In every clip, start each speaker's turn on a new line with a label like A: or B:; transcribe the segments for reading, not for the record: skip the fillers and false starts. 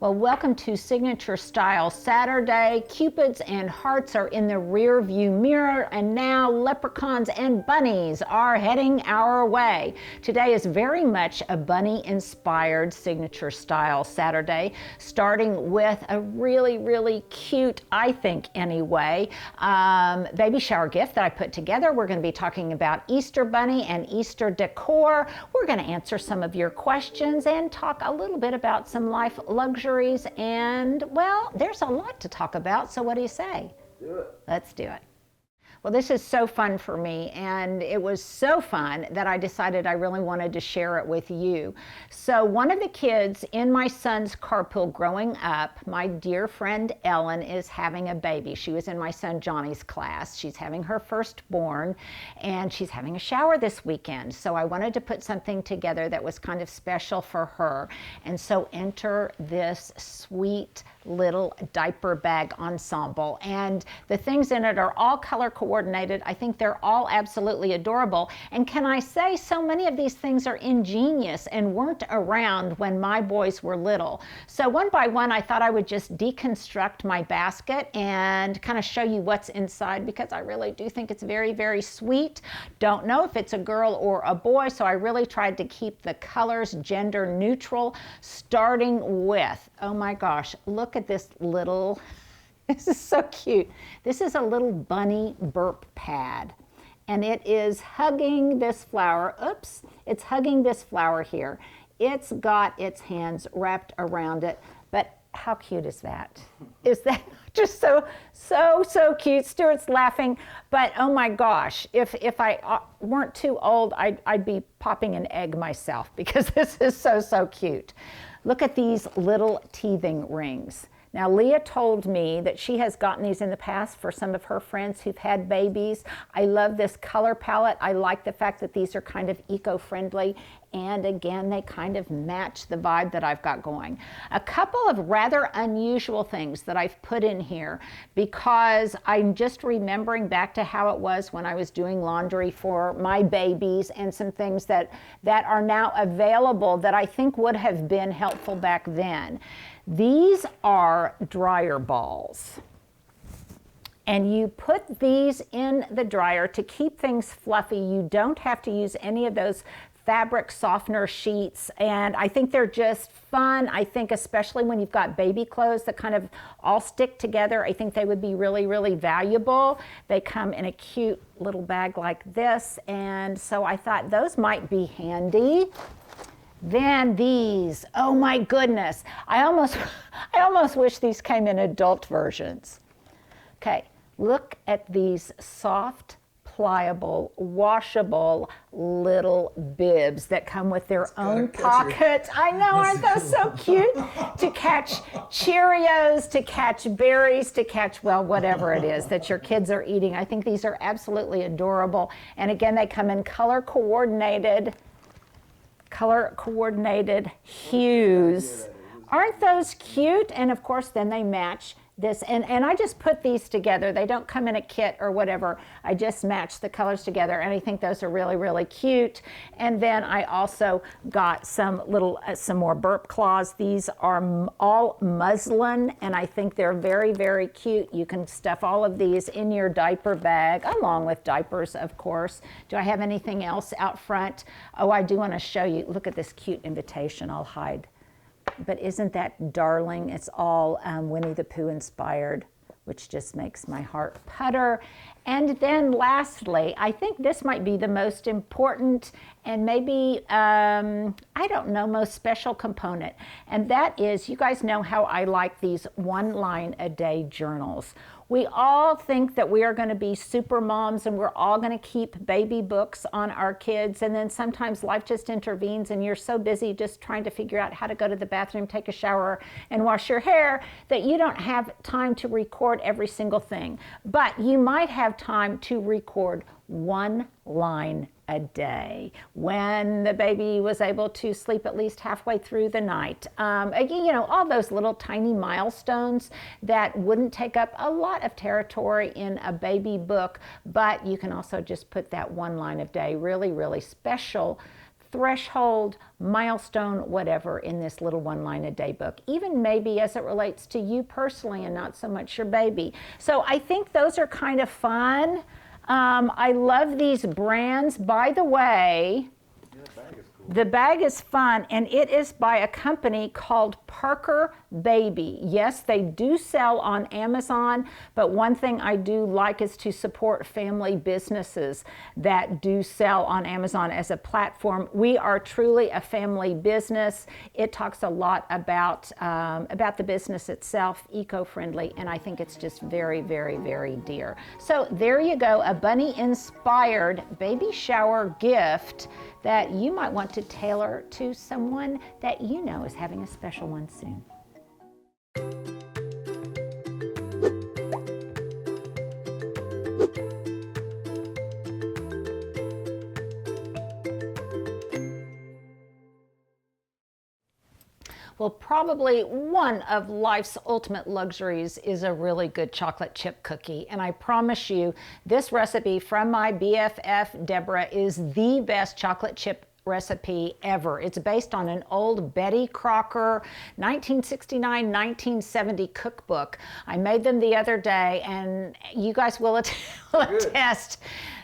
A: Well, welcome to Signature Style Saturday. Cupids and hearts are in the rear view mirror, and now leprechauns and bunnies are heading our way. Today is very much a bunny-inspired Signature Style Saturday, starting with a really cute, I think anyway, baby shower gift that I put together. We're going to be talking about Easter Bunny and Easter decor. We're going to answer some of your questions and talk a little bit about some life luxuries. And, well, there's a lot to talk about, so what do you say?
B: Do it.
A: Let's do it. Well, this is so fun for me, and it was so fun that I decided I really wanted to share it with you. So one of the kids in my son's carpool growing up, my dear friend Ellen, is having a baby. She was in my son Johnny's class. She's having her firstborn, and she's having a shower this weekend. So I wanted to put something together that was kind of special for her. And so enter this sweet little diaper bag ensemble, and the things in it are all color coordinated. I think they're all absolutely adorable, and can I say, so many of these things are ingenious and weren't around when my boys were little. So one by one I thought I would just deconstruct my basket and kind of show you what's inside, because I really do think it's very sweet. Don't know if it's a girl or a boy, so I really tried to keep the colors gender neutral, starting with, oh my gosh, look at this little, this is so cute. This is a little bunny burp pad, and it is hugging this flower. Oops, it's hugging this flower here. It's got its hands wrapped around it, but how cute is that? Is that just so cute? Stuart's laughing, but oh my gosh, if I weren't too old, I'd be popping an egg myself, because this is so cute. Look at these little teething rings. Now, Leah told me that she has gotten these in the past for some of her friends who've had babies. I love this color palette. I like the fact that these are kind of eco-friendly, and again, they kind of match the vibe that I've got going. A couple of rather unusual things that I've put in here, because I'm just remembering back to how it was when I was doing laundry for my babies, and some things that are now available that I think would have been helpful back then. These are dryer balls, and you put these in the dryer to keep things fluffy. You don't have to use any of those fabric softener sheets, and I think they're just fun. I think especially when you've got baby clothes that kind of all stick together, I think they would be really valuable. They come in a cute little bag like this, and so I thought those might be handy. Then these, oh my goodness, I almost wish these came in adult versions. Okay, look at these soft, pliable, washable little bibs that come with their own pockets. I know, aren't those so cute? To catch Cheerios, to catch berries, to catch, well, whatever it is that your kids are eating. I think these are absolutely adorable. And again, they come in color coordinated hues. Aren't those cute? And of course, then they match this, and I just put these together. They don't come in a kit or whatever. I just match the colors together, and I think those are really cute. And then I also got some more burp claws. These are all muslin, and I think they're very cute. You can stuff all of these in your diaper bag, along with diapers, of course. Do I have anything else out front? Oh, I do want to show you. Look at this cute invitation. I'll hide. But isn't that darling? It's all Winnie the Pooh inspired, which just makes my heart putter. And then lastly, I think this might be the most important and maybe, I don't know, most special component. And that is, you guys know how I like these one-line-a-day journals. We all think that we are going to be super moms, and we're all going to keep baby books on our kids, and then sometimes life just intervenes and you're so busy just trying to figure out how to go to the bathroom, take a shower, and wash your hair that you don't have time to record every single thing. But you might have time to record one line a day when the baby was able to sleep at least halfway through the night. You know, all those little tiny milestones that wouldn't take up a lot of territory in a baby book, but you can also just put that one line a day. Really special threshold, milestone, whatever in this little one-line-a-day book, even maybe as it relates to you personally and not so much your baby. So I think those are kind of fun. I love these brands. By the way, the bag is fun, and it is by a company called Parker Baby. Yes, they do sell on Amazon, but one thing I do like is to support family businesses that do sell on Amazon as a platform. We are truly a family business. It talks a lot about the business itself, eco-friendly, and I think it's just very, very, very dear. So there you go, a bunny-inspired baby shower gift that you might want to tailor to someone that you know is having a special one soon. Well, probably one of life's ultimate luxuries is a really good chocolate chip cookie. And I promise you, this recipe from my BFF, Deborah, is the best chocolate chip recipe ever. It's based on an old Betty Crocker 1969-1970 cookbook. I made them the other day, and you guys will attest.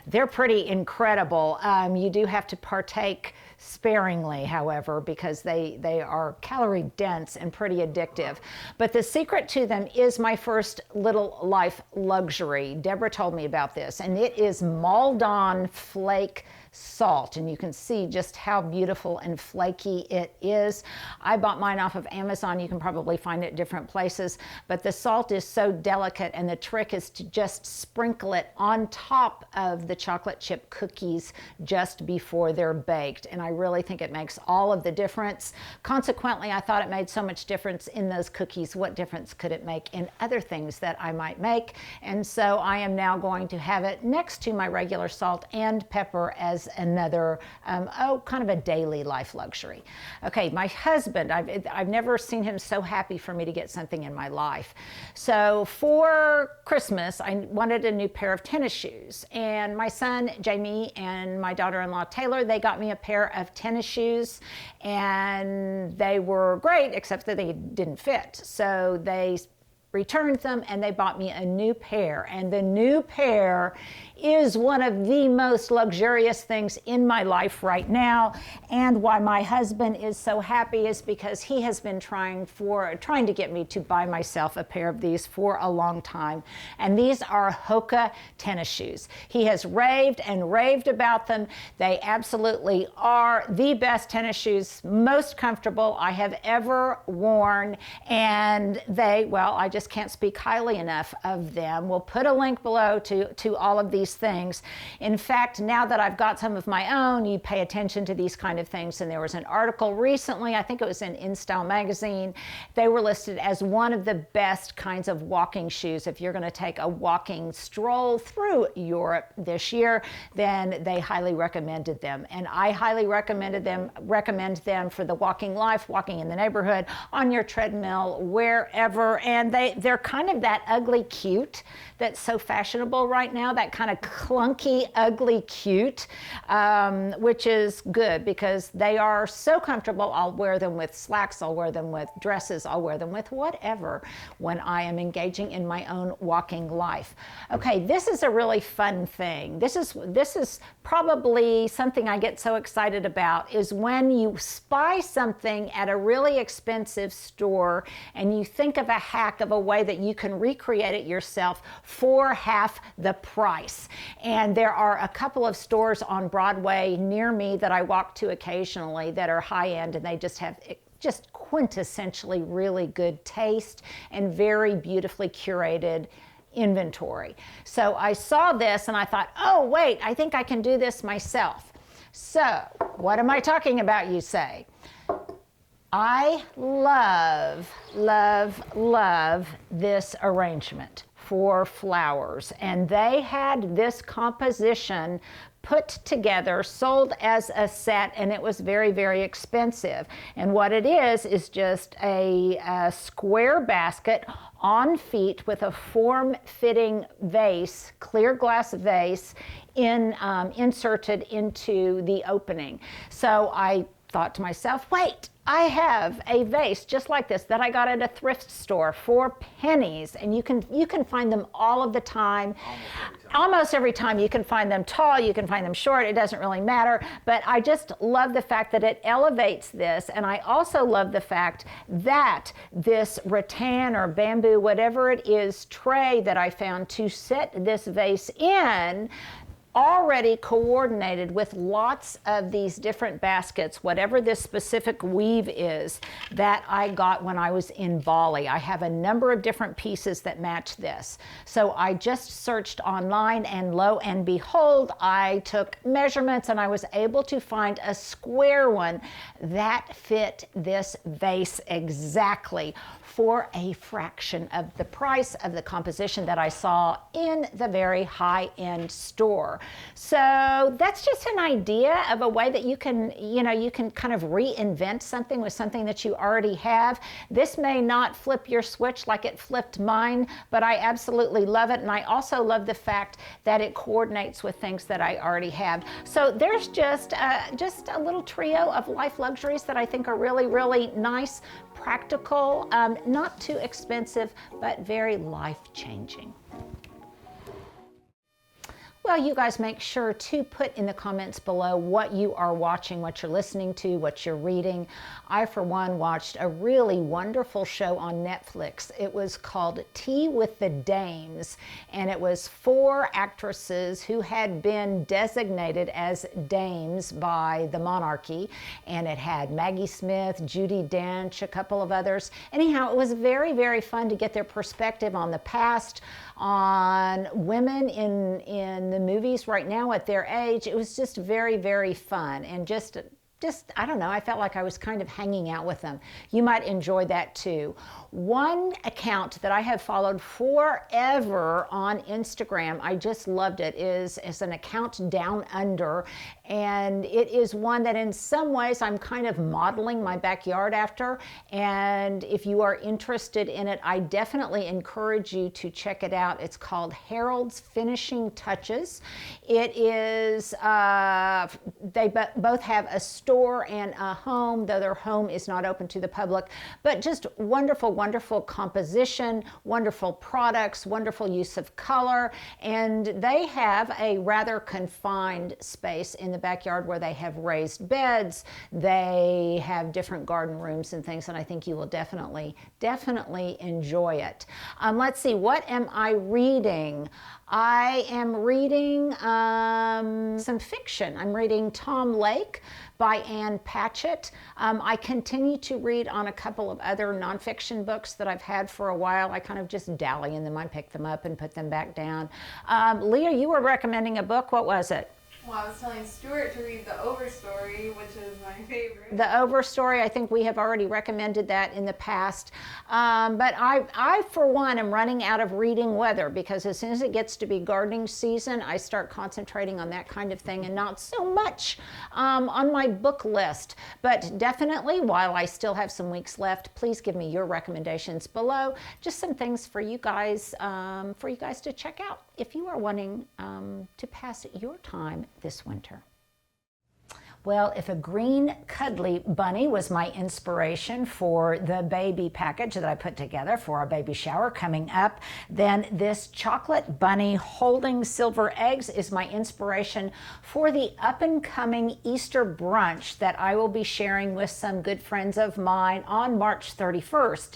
A: They're pretty incredible. You do have to partake sparingly, however, because they are calorie dense and pretty addictive. But the secret to them is my first little life luxury. Deborah told me about this, and it is Maldon flake salt, and you can see just how beautiful and flaky it is. I bought mine off of Amazon. You can probably find it at different places, but the salt is so delicate, and the trick is to just sprinkle it on top of the chocolate chip cookies just before they're baked, and I really think it makes all of the difference. Consequently, I thought it made so much difference in those cookies. What difference could it make in other things that I might make? And so I am now going to have it next to my regular salt and pepper as another, kind of a daily life luxury. Okay, my husband, I've never seen him so happy for me to get something in my life. So for Christmas, I wanted a new pair of tennis shoes. And my son, Jamie, and my daughter-in-law, Taylor, they got me a pair of tennis shoes. And they were great, except that they didn't fit. So they returned them, and they bought me a new pair. And the new pair is one of the most luxurious things in my life right now. And why my husband is so happy is because he has been trying to get me to buy myself a pair of these for a long time. And these are Hoka tennis shoes. He has raved and raved about them. They absolutely are the best tennis shoes, most comfortable I have ever worn. And I just can't speak highly enough of them. We'll put a link below to all of these things. In fact, now that I've got some of my own, you pay attention to these kind of things. And there was an article recently, I think it was in InStyle magazine, they were listed as one of the best kinds of walking shoes. If you're going to take a walking stroll through Europe this year, then they highly recommended them. And I highly recommend them for the walking life, walking in the neighborhood, on your treadmill, wherever. And they're kind of that ugly cute that's so fashionable right now, that kind of clunky, ugly cute, which is good because they are so comfortable. I'll wear them with slacks, I'll wear them with dresses, I'll wear them with whatever when I am engaging in my own walking life. Okay, this is a really fun thing. This is probably something I get so excited about, is when you spy something at a really expensive store and you think of a hack of a way that you can recreate it yourself for half the price. And there are a couple of stores on Broadway near me that I walk to occasionally that are high-end, and they just have just quintessentially really good taste and very beautifully curated inventory. So I saw this and I thought, oh wait, I think I can do this myself. So what am I talking about, you say? I love, love, love this arrangement. for flowers, and they had this composition put together, sold as a set, and it was very, very expensive. And what it is just a square basket on feet with a form-fitting vase, clear glass vase, inserted into the opening. So I thought to myself, wait, I have a vase just like this that I got at a thrift store for pennies, and you can find them all of the time. Almost every time. You can find them tall, you can find them short, it doesn't really matter. But I just love the fact that it elevates this, and I also love the fact that this rattan or bamboo, whatever it is, tray that I found to set this vase in, already coordinated with lots of these different baskets, whatever this specific weave is, that I got when I was in Bali. I have a number of different pieces that match this. So I just searched online, and lo and behold, I took measurements and I was able to find a square one that fit this vase exactly, for a fraction of the price of the composition that I saw in the very high-end store. So that's just an idea of a way that you can kind of reinvent something with something that you already have. This may not flip your switch like it flipped mine, but I absolutely love it, and I also love the fact that it coordinates with things that I already have. So there's just a little trio of life luxuries that I think are really, really nice, practical, not too expensive, but very life-changing. Well, you guys make sure to put in the comments below what you are watching, what you're listening to, what you're reading. I, for one, watched a really wonderful show on Netflix. It was called Tea with the Dames, and it was 4 actresses who had been designated as dames by the monarchy, and it had Maggie Smith, Judi Dench, a couple of others. Anyhow, it was very, very fun to get their perspective on the past, on women in the movies right now at their age. It was just very, very fun, and just I don't know, I felt like I was kind of hanging out with them. You might enjoy that too. One account that I have followed forever on Instagram, I just loved it, is an account Down Under, and it is one that in some ways I'm kind of modeling my backyard after, and if you are interested in it, I definitely encourage you to check it out. It's called Harold's Finishing Touches. It is, they both have a store and a home, though their home is not open to the public, but just wonderful, wonderful composition, wonderful products, wonderful use of color, and they have a rather confined space in the backyard where they have raised beds, they have different garden rooms and things, and I think you will definitely enjoy it. Let's see, what am I reading? I am reading some fiction. I'm reading Tom Lake by Ann Patchett. I continue to read on a couple of other nonfiction books that I've had for a while. I kind of just dally in them. I pick them up and put them back down. Leah, you were recommending a book. What was it?
B: Well, I was telling Stuart to read The Overstory, which is my favorite.
A: The Overstory, I think we have already recommended that in the past. But I, for one, am running out of reading weather, because as soon as it gets to be gardening season, I start concentrating on that kind of thing and not so much on my book list. But definitely, while I still have some weeks left, please give me your recommendations below. Just some things for you guys to check out if you are wanting to pass your time this winter. Well, if a green cuddly bunny was my inspiration for the baby package that I put together for our baby shower coming up, then this chocolate bunny holding silver eggs is my inspiration for the up-and-coming Easter brunch that I will be sharing with some good friends of mine on March 31st.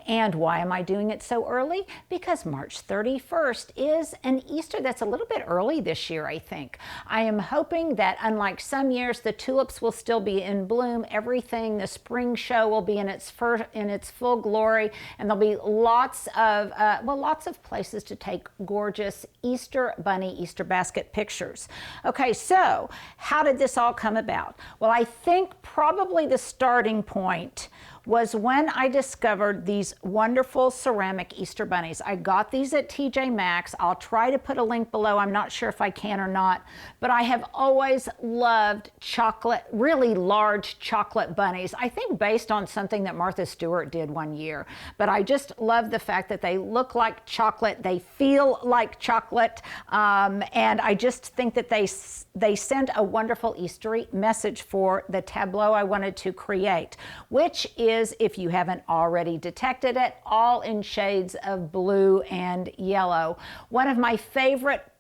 A: And why am I doing it so early? Because March 31st is an Easter that's a little bit early this year, I think. I am hoping that, unlike some years, the tulips will still be in bloom. Everything, the spring show will be in its full glory, and there'll be lots of places to take gorgeous Easter bunny, Easter basket pictures. Okay, so how did this all come about? Well, I think probably the starting point was when I discovered these wonderful ceramic Easter bunnies. I got these at TJ Maxx. I'll try to put a link below. I'm not sure if I can or not, but I have always loved chocolate, really large chocolate bunnies. I think based on something that Martha Stewart did one year, but I just love the fact that they look like chocolate, they feel like chocolate, and I just think that they send a wonderful Eastery message for the tableau I wanted to create, which is, if you haven't already detected it, all in shades of blue and yellow. One of my favorite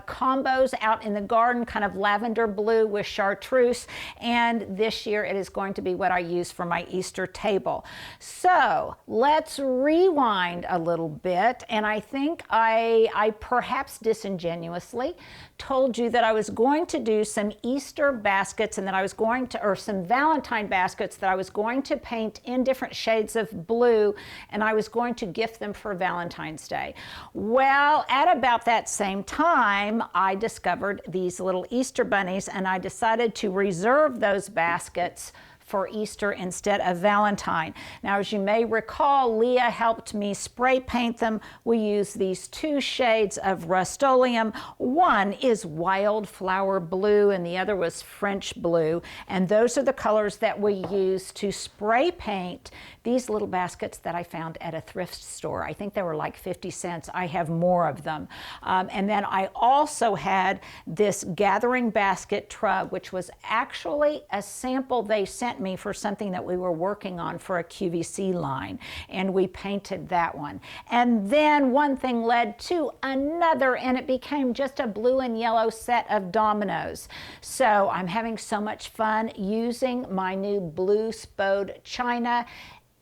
A: combos out in the garden, kind of lavender blue with chartreuse, and this year it is going to be what I use for my Easter table. So let's rewind a little bit, and I think I perhaps disingenuously told you that I was going to do some Easter baskets and that I was going to, or some Valentine baskets that I was going to paint in different shades of blue, and I was going to gift them for Valentine's Day. Well, at about that same time, I discovered these little Easter bunnies, and I decided to reserve those baskets for Easter instead of Valentine. Now, as you may recall, Leah helped me spray paint them. We use these two shades of Rust-Oleum. One is wildflower blue and the other was French blue. And those are the colors that we use to spray paint these little baskets that I found at a thrift store. I think they were like 50 cents. I have more of them. And then I also had this gathering basket trug, which was actually a sample they sent me for something that we were working on for a QVC line, and we painted that one. And then one thing led to another, and it became just a blue and yellow set of dominoes. So I'm having so much fun using my new blue spode china.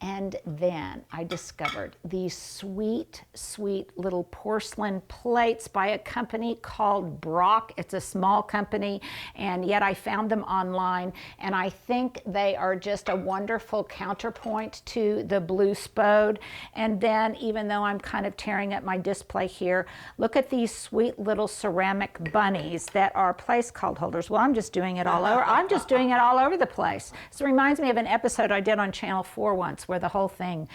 A: And then I discovered these sweet, sweet little porcelain plates by a company called Brock. It's a small company, and yet I found them online, and I think they are just a wonderful counterpoint to the blue spode. And then, even though I'm kind of tearing up my display here, look at these sweet little ceramic bunnies that are place card holders. Well, I'm just doing it all over. I'm just doing it all over the place. This reminds me of an episode I did on Channel 4 once, where the whole thing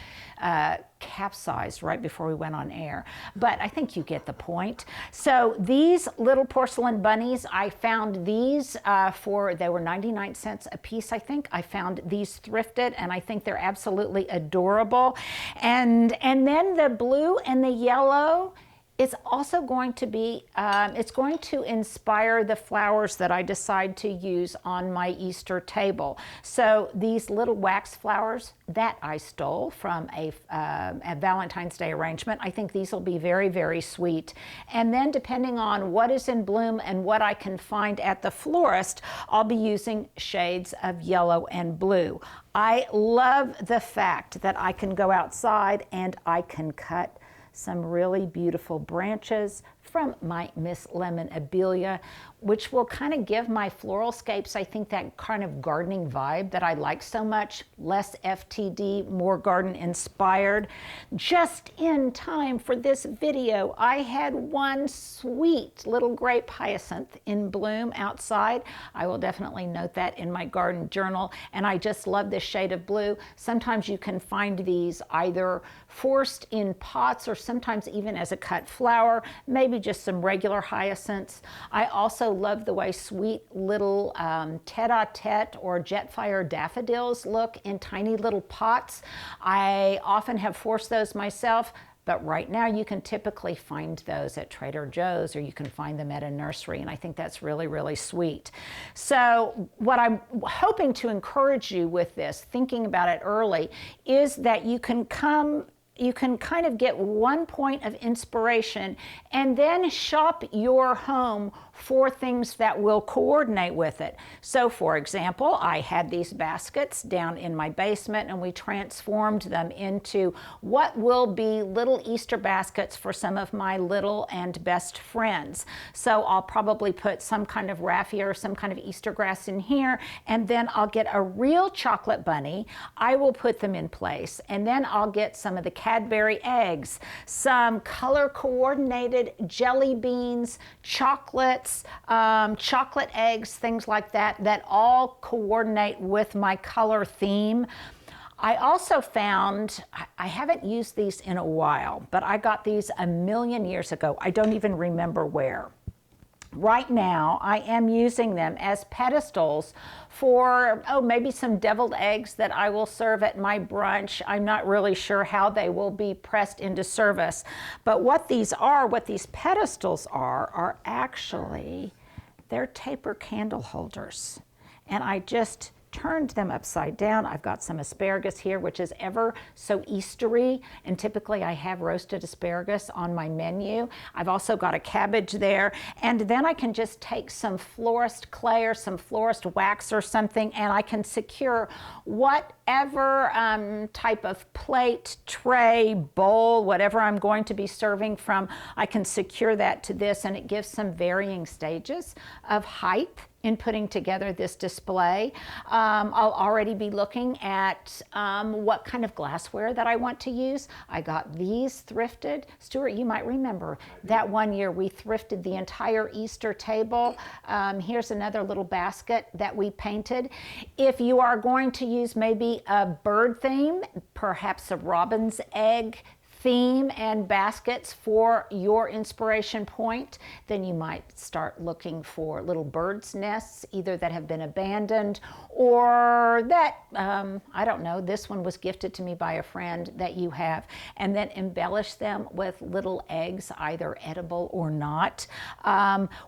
A: capsized right before we went on air. But I think you get the point. So these little porcelain bunnies, I found these they were 99 cents a piece, I think. I found these thrifted, and I think they're absolutely adorable. And then the blue and the yellow, it's also going to be, it's going to inspire the flowers that I decide to use on my Easter table. So these little wax flowers that I stole from a Valentine's Day arrangement, I think these will be very, very sweet. And then depending on what is in bloom and what I can find at the florist, I'll be using shades of yellow and blue. I love the fact that I can go outside and I can cut some really beautiful branches from my Miss Lemon Abelia, which will kind of give my floral scapes, I think, that kind of gardening vibe that I like so much. Less FTD, more garden inspired. Just in time for this video, I had one sweet little grape hyacinth in bloom outside. I will definitely note that in my garden journal, and I just love this shade of blue. Sometimes you can find these either forced in pots or sometimes even as a cut flower, maybe just some regular hyacinths. I also love the way sweet little tete-a-tete or Jetfire daffodils look in tiny little pots. I often have forced those myself, but right now you can typically find those at Trader Joe's, or you can find them at a nursery, and I think that's really, really sweet. So what I'm hoping to encourage you with this, thinking about it early, is that you can kind of get one point of inspiration and then shop your home for things that will coordinate with it. So for example, I had these baskets down in my basement, and we transformed them into what will be little Easter baskets for some of my little and best friends. So I'll probably put some kind of raffia or some kind of Easter grass in here, and then I'll get a real chocolate bunny. I will put them in place, and then I'll get some of the Cadbury eggs, some color coordinated jelly beans, chocolates, chocolate eggs, things like that, that all coordinate with my color theme. I also found, I haven't used these in a while, but I got these a million years ago. I don't even remember where. Right now, I am using them as pedestals for, maybe some deviled eggs that I will serve at my brunch. I'm not really sure how they will be pressed into service. But what these pedestals are actually, they're taper candle holders. And I just turned them upside down. I've got some asparagus here, which is ever so Eastery, and typically I have roasted asparagus on my menu. I've also got a cabbage there, and then I can just take some florist clay or some florist wax or something, and I can secure whatever type of plate, tray, bowl, whatever I'm going to be serving from. I can secure that to this, and it gives some varying stages of height in putting together this display. I'll already be looking at what kind of glassware that I want to use. I got these thrifted. Stuart, you might remember that one year we thrifted the entire Easter table. Here's another little basket that we painted. If you are going to use maybe a bird theme, perhaps a robin's egg theme and baskets for your inspiration point, then you might start looking for little birds' nests, either that have been abandoned or that, I don't know, this one was gifted to me by a friend that you have, and then embellish them with little eggs, either edible or not.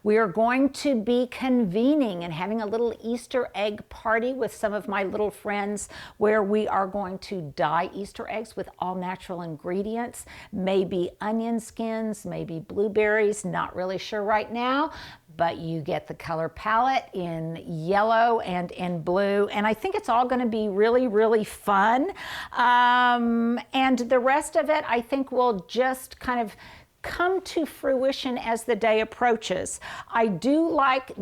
A: We are going to be convening and having a little Easter egg party with some of my little friends where we are going to dye Easter eggs with all natural ingredients. Maybe onion skins, maybe blueberries, not really sure right now, but you get the color palette in yellow and in blue, and I think it's all going to be really, really fun. And the rest of it, I think, will just kind of come to fruition as the day approaches. I do like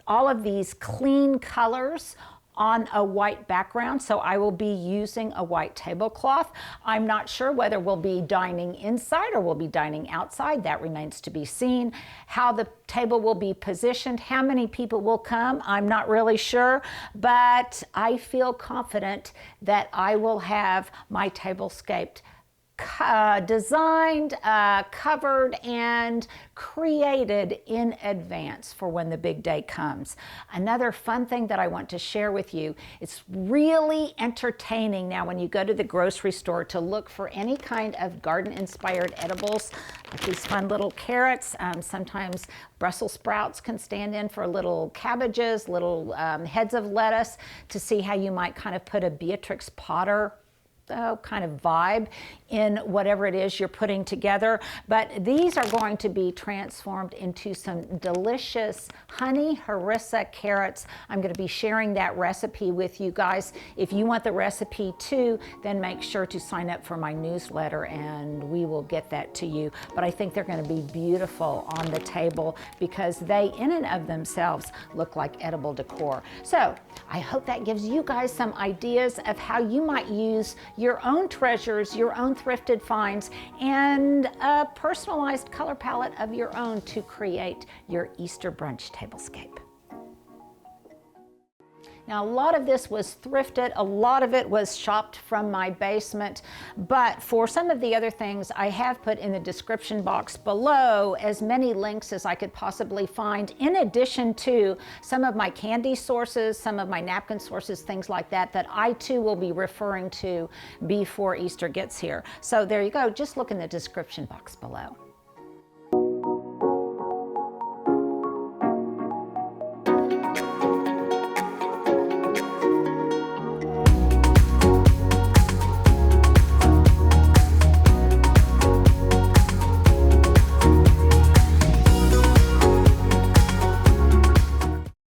A: all of these clean colors on a white background, so I will be using a white tablecloth. I'm not sure whether we'll be dining inside or we'll be dining outside. That remains to be seen. How the table will be positioned, how many people will come, I'm not really sure, but I feel confident that I will have my tablescape designed, covered, and created in advance for when the big day comes. Another fun thing that I want to share with you, it's really entertaining now when you go to the grocery store to look for any kind of garden-inspired edibles, like these fun little carrots. Sometimes Brussels sprouts can stand in for little cabbages, little heads of lettuce, to see how you might kind of put a Beatrix Potter kind of vibe in whatever it is you're putting together. But these are going to be transformed into some delicious honey harissa carrots. I'm going to be sharing that recipe with you guys. If you want the recipe too, then make sure to sign up for my newsletter and we will get that to you. But I think they're going to be beautiful on the table because they in and of themselves look like edible decor. So I hope that gives you guys some ideas of how you might use your own treasures, your own thrifted finds, and a personalized color palette of your own to create your Easter brunch tablescape. Now, a lot of this was thrifted, a lot of it was shopped from my basement, but for some of the other things, I have put in the description box below as many links as I could possibly find, in addition to some of my candy sources, some of my napkin sources, things like that, that I too will be referring to before Easter gets here. So there you go, just look in the description box below.